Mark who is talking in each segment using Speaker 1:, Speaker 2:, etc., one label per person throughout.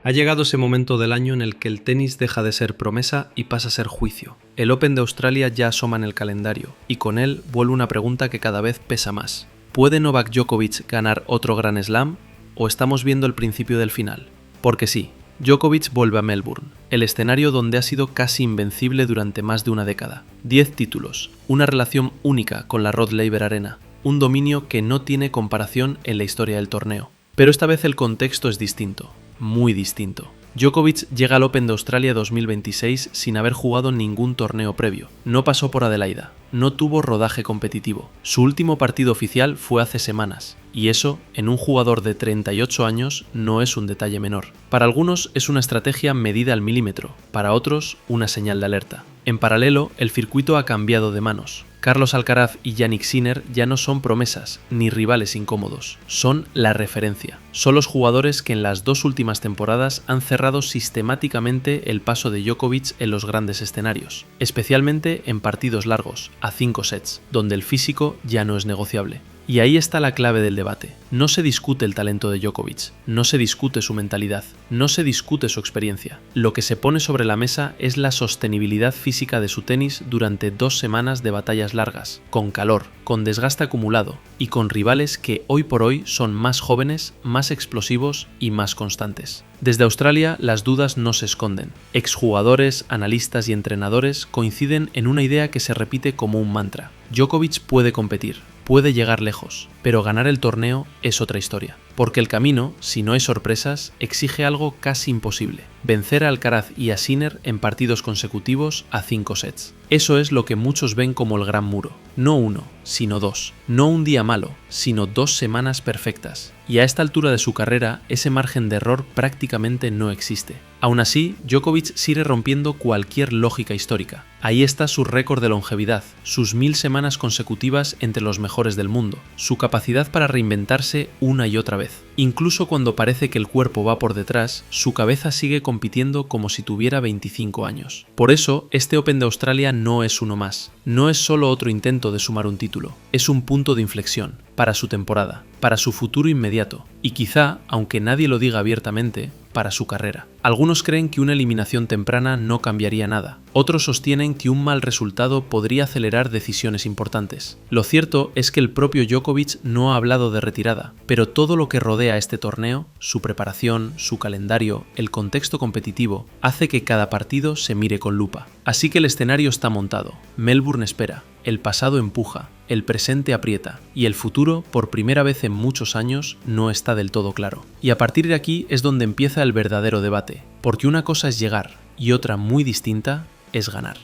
Speaker 1: Ha llegado ese momento del año en el que el tenis deja de ser promesa y pasa a ser juicio. El Open de Australia ya asoma en el calendario, y con él vuelve una pregunta que cada vez pesa más. ¿Puede Novak Djokovic ganar otro Grand Slam? ¿O estamos viendo el principio del final? Porque sí, Djokovic vuelve a Melbourne, el escenario donde ha sido casi invencible durante más de una década. 10 títulos, una relación única con la Rod Laver Arena, un dominio que no tiene comparación en la historia del torneo. Pero esta vez el contexto es distinto. Muy distinto. Djokovic llega al Open de Australia 2026 sin haber jugado ningún torneo previo. No pasó por Adelaida, no tuvo rodaje competitivo. Su último partido oficial fue hace semanas, y eso, en un jugador de 38 años, no es un detalle menor. Para algunos es una estrategia medida al milímetro, para otros una señal de alerta. En paralelo, el circuito ha cambiado de manos. Carlos Alcaraz y Jannik Sinner ya no son promesas ni rivales incómodos, son la referencia. Son los jugadores que en las dos últimas temporadas han cerrado sistemáticamente el paso de Djokovic en los grandes escenarios, especialmente en partidos largos, a 5 sets, donde el físico ya no es negociable. Y ahí está la clave del debate. No se discute el talento de Djokovic, no se discute su mentalidad, no se discute su experiencia. Lo que se pone sobre la mesa es la sostenibilidad física de su tenis durante 2 semanas de batallas largas, con calor, con desgaste acumulado y con rivales que hoy por hoy son más jóvenes, más explosivos y más constantes. Desde Australia las dudas no se esconden. Exjugadores, analistas y entrenadores coinciden en una idea que se repite como un mantra. Djokovic puede competir, puede llegar lejos, pero ganar el torneo es otra historia. Porque el camino, si no hay sorpresas, exige algo casi imposible: vencer a Alcaraz y a Sinner en partidos consecutivos a 5 sets. Eso es lo que muchos ven como el gran muro. No uno, sino 2. No un día malo, sino 2 semanas perfectas. Y a esta altura de su carrera, ese margen de error prácticamente no existe. Aún así, Djokovic sigue rompiendo cualquier lógica histórica. Ahí está su récord de longevidad, sus 1000 semanas consecutivas entre los mejores del mundo, su capacidad para reinventarse una y otra vez. Incluso cuando parece que el cuerpo va por detrás, su cabeza sigue compitiendo como si tuviera 25 años. Por eso, este Open de Australia no es uno más. No es solo otro intento de sumar un título, es un punto de inflexión para su temporada, para su futuro inmediato y quizá, aunque nadie lo diga abiertamente, para su carrera. Algunos creen que una eliminación temprana no cambiaría nada. Otros sostienen que un mal resultado podría acelerar decisiones importantes. Lo cierto es que el propio Djokovic no ha hablado de retirada, pero todo lo que rodea este torneo, su preparación, su calendario, el contexto competitivo, hace que cada partido se mire con lupa. Así que el escenario está montado. Melbourne espera. El pasado empuja, el presente aprieta y el futuro, por primera vez en muchos años, no está del todo claro. Y a partir de aquí es donde empieza el verdadero debate, porque una cosa es llegar y otra muy distinta es ganar.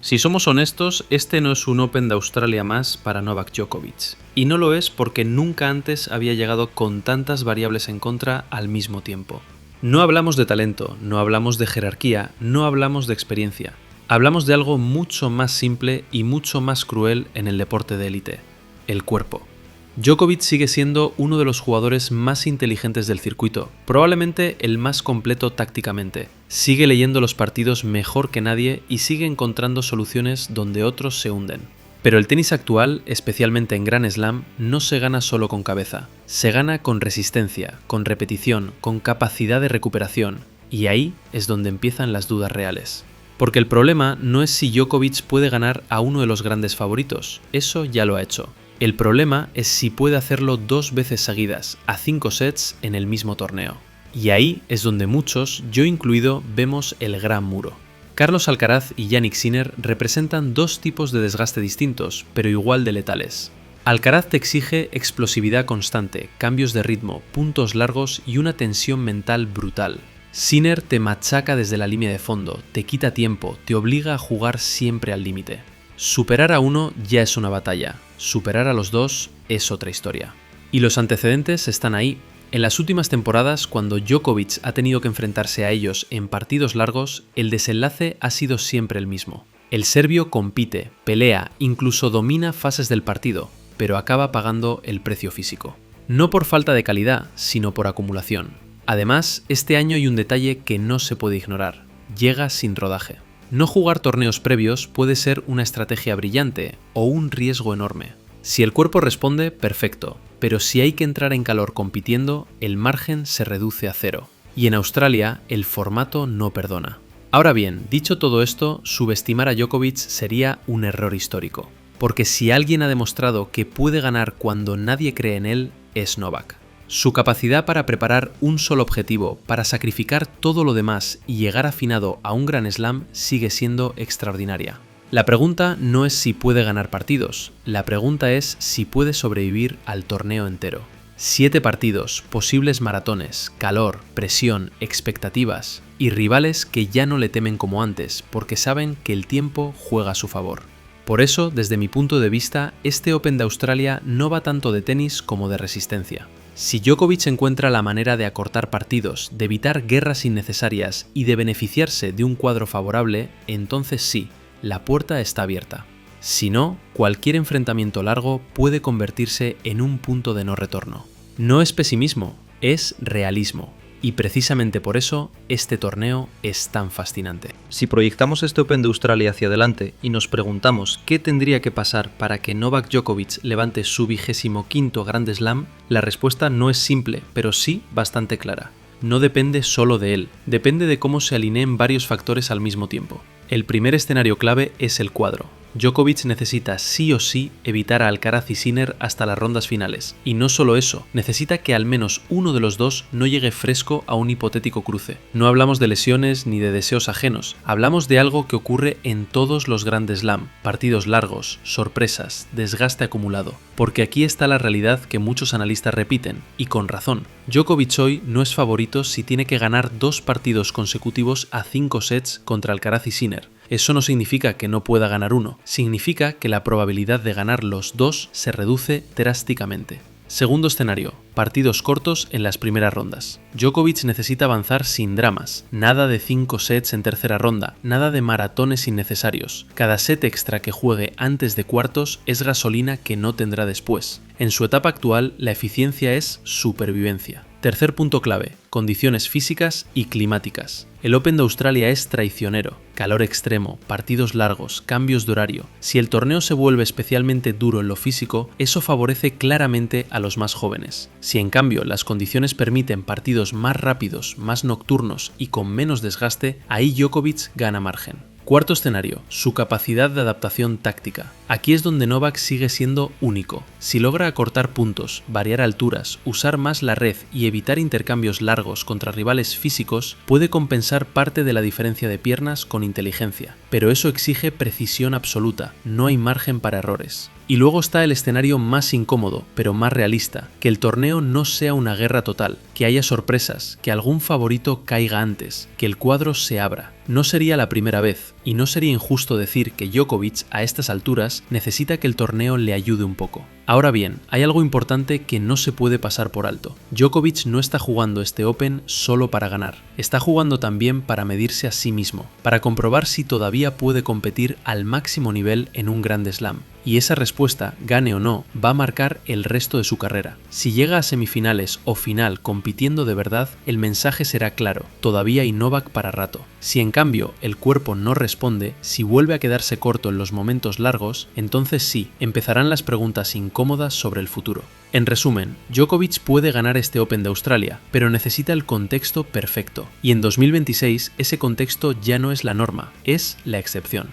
Speaker 1: Si somos honestos, este no es un Open de Australia más para Novak Djokovic. Y no lo es porque nunca antes había llegado con tantas variables en contra al mismo tiempo. No hablamos de talento, no hablamos de jerarquía, no hablamos de experiencia. Hablamos de algo mucho más simple y mucho más cruel en el deporte de élite: el cuerpo. Djokovic sigue siendo uno de los jugadores más inteligentes del circuito, probablemente el más completo tácticamente. Sigue leyendo los partidos mejor que nadie y sigue encontrando soluciones donde otros se hunden. Pero el tenis actual, especialmente en Grand Slam, no se gana solo con cabeza. Se gana con resistencia, con repetición, con capacidad de recuperación. Y ahí es donde empiezan las dudas reales. Porque el problema no es si Djokovic puede ganar a uno de los grandes favoritos, eso ya lo ha hecho. El problema es si puede hacerlo 2 veces seguidas, a 5 sets en el mismo torneo. Y ahí es donde muchos, yo incluido, vemos el gran muro. Carlos Alcaraz y Jannik Sinner representan 2 tipos de desgaste distintos, pero igual de letales. Alcaraz te exige explosividad constante, cambios de ritmo, puntos largos y una tensión mental brutal. Sinner te machaca desde la línea de fondo, te quita tiempo, te obliga a jugar siempre al límite. Superar a uno ya es una batalla, superar a los 2 es otra historia. Y los antecedentes están ahí. En las últimas temporadas, cuando Djokovic ha tenido que enfrentarse a ellos en partidos largos, el desenlace ha sido siempre el mismo. El serbio compite, pelea, incluso domina fases del partido, pero acaba pagando el precio físico. No por falta de calidad, sino por acumulación. Además, este año hay un detalle que no se puede ignorar: llega sin rodaje. No jugar torneos previos puede ser una estrategia brillante o un riesgo enorme. Si el cuerpo responde, perfecto, pero si hay que entrar en calor compitiendo, el margen se reduce a 0. Y en Australia, el formato no perdona. Ahora bien, dicho todo esto, subestimar a Djokovic sería un error histórico. Porque si alguien ha demostrado que puede ganar cuando nadie cree en él, es Novak. Su capacidad para preparar un solo objetivo, para sacrificar todo lo demás y llegar afinado a un Grand Slam sigue siendo extraordinaria. La pregunta no es si puede ganar partidos, la pregunta es si puede sobrevivir al torneo entero. 7 partidos, posibles maratones, calor, presión, expectativas y rivales que ya no le temen como antes porque saben que el tiempo juega a su favor. Por eso, desde mi punto de vista, este Open de Australia no va tanto de tenis como de resistencia. Si Djokovic encuentra la manera de acortar partidos, de evitar guerras innecesarias y de beneficiarse de un cuadro favorable, entonces sí, la puerta está abierta. Si no, cualquier enfrentamiento largo puede convertirse en un punto de no retorno. No es pesimismo, es realismo. Y precisamente por eso, este torneo es tan fascinante.
Speaker 2: Si proyectamos este Open de Australia hacia adelante y nos preguntamos qué tendría que pasar para que Novak Djokovic levante su 25º Grand Slam, la respuesta no es simple, pero sí bastante clara. No depende solo de él, depende de cómo se alineen varios factores al mismo tiempo. El primer escenario clave es el cuadro. Djokovic necesita sí o sí evitar a Alcaraz y Sinner hasta las rondas finales. Y no solo eso, necesita que al menos uno de los dos no llegue fresco a un hipotético cruce. No hablamos de lesiones ni de deseos ajenos, hablamos de algo que ocurre en todos los Grand Slam, partidos largos, sorpresas, desgaste acumulado. Porque aquí está la realidad que muchos analistas repiten, y con razón. Djokovic hoy no es favorito si tiene que ganar 2 partidos consecutivos a 5 sets contra Alcaraz y Sinner. Eso no significa que no pueda ganar uno, significa que la probabilidad de ganar los 2 se reduce drásticamente. Segundo escenario, partidos cortos en las primeras rondas. Djokovic necesita avanzar sin dramas, nada de 5 sets en tercera ronda, nada de maratones innecesarios. Cada set extra que juegue antes de cuartos es gasolina que no tendrá después. En su etapa actual, la eficiencia es supervivencia. Tercer punto clave, condiciones físicas y climáticas. El Open de Australia es traicionero, calor extremo, partidos largos, cambios de horario. Si el torneo se vuelve especialmente duro en lo físico, eso favorece claramente a los más jóvenes. Si en cambio las condiciones permiten partidos más rápidos, más nocturnos y con menos desgaste, ahí Djokovic gana margen. Cuarto escenario, su capacidad de adaptación táctica. Aquí es donde Novak sigue siendo único. Si logra acortar puntos, variar alturas, usar más la red y evitar intercambios largos contra rivales físicos, puede compensar parte de la diferencia de piernas con inteligencia. Pero eso exige precisión absoluta, no hay margen para errores. Y luego está el escenario más incómodo, pero más realista, que el torneo no sea una guerra total, que haya sorpresas, que algún favorito caiga antes, que el cuadro se abra. No sería la primera vez, y no sería injusto decir que Djokovic a estas alturas necesita que el torneo le ayude un poco. Ahora bien, hay algo importante que no se puede pasar por alto. Djokovic no está jugando este Open solo para ganar, está jugando también para medirse a sí mismo, para comprobar si todavía puede competir al máximo nivel en un Grand Slam. Y esa respuesta, gane o no, va a marcar el resto de su carrera. Si llega a semifinales o final compitiendo de verdad, el mensaje será claro, todavía hay Novak para rato. Si en cambio el cuerpo no responde, si vuelve a quedarse corto en los momentos largos, entonces sí, empezarán las preguntas incómodas sobre el futuro. En resumen, Djokovic puede ganar este Open de Australia, pero necesita el contexto perfecto. Y en 2026 ese contexto ya no es la norma, es la excepción.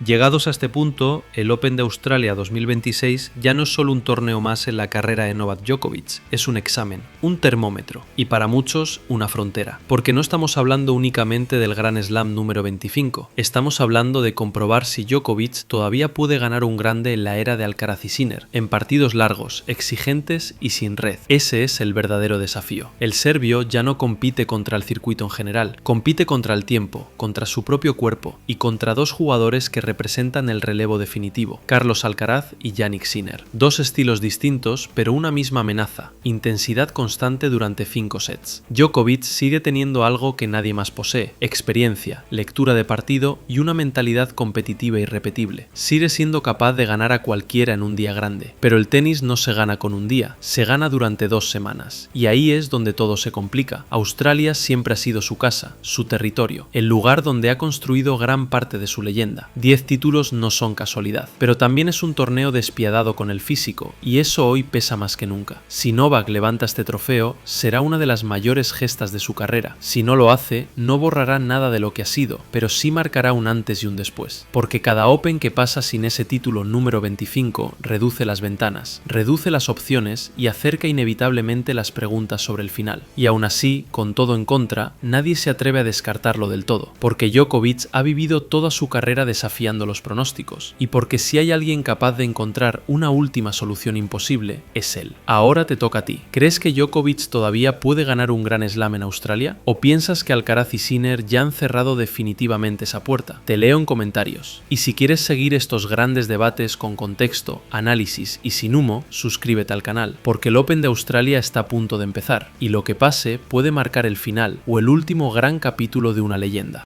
Speaker 2: Llegados a este punto, el Open de Australia 2026 ya no es solo un torneo más en la carrera de Novak Djokovic, es un examen, un termómetro y para muchos una frontera, porque no estamos hablando únicamente del Grand Slam número 25, estamos hablando de comprobar si Djokovic todavía puede ganar un grande en la era de Alcaraz y Sinner, en partidos largos, exigentes y sin red. Ese es el verdadero desafío. El serbio ya no compite contra el circuito en general, compite contra el tiempo, contra su propio cuerpo y contra 2 jugadores que representan el relevo definitivo, Carlos Alcaraz y Jannik Sinner. 2 estilos distintos, pero una misma amenaza, intensidad constante durante 5 sets. Djokovic sigue teniendo algo que nadie más posee, experiencia, lectura de partido y una mentalidad competitiva irrepetible. Sigue siendo capaz de ganar a cualquiera en un día grande, pero el tenis no se gana con un día, se gana durante 2 semanas. Y ahí es donde todo se complica. Australia siempre ha sido su casa, su territorio, el lugar donde ha construido gran parte de su leyenda. 10
Speaker 1: 10 títulos no son casualidad, pero también es un torneo despiadado con el físico, y eso hoy pesa más que nunca. Si Novak levanta este trofeo, será una de las mayores gestas de su carrera. Si no lo hace, no borrará nada de lo que ha sido, pero sí marcará un antes y un después. Porque cada Open que pasa sin ese título número 25 reduce las ventanas, reduce las opciones y acerca inevitablemente las preguntas sobre el final. Y aún así, con todo en contra, nadie se atreve a descartarlo del todo, porque Djokovic ha vivido toda su carrera desafiando los pronósticos, y porque si hay alguien capaz de encontrar una última solución imposible, es él. Ahora te toca a ti. ¿Crees que Djokovic todavía puede ganar un Grand Slam en Australia? ¿O piensas que Alcaraz y Sinner ya han cerrado definitivamente esa puerta? Te leo en comentarios. Y si quieres seguir estos grandes debates con contexto, análisis y sin humo, suscríbete al canal, porque el Open de Australia está a punto de empezar, y lo que pase puede marcar el final o el último gran capítulo de una leyenda.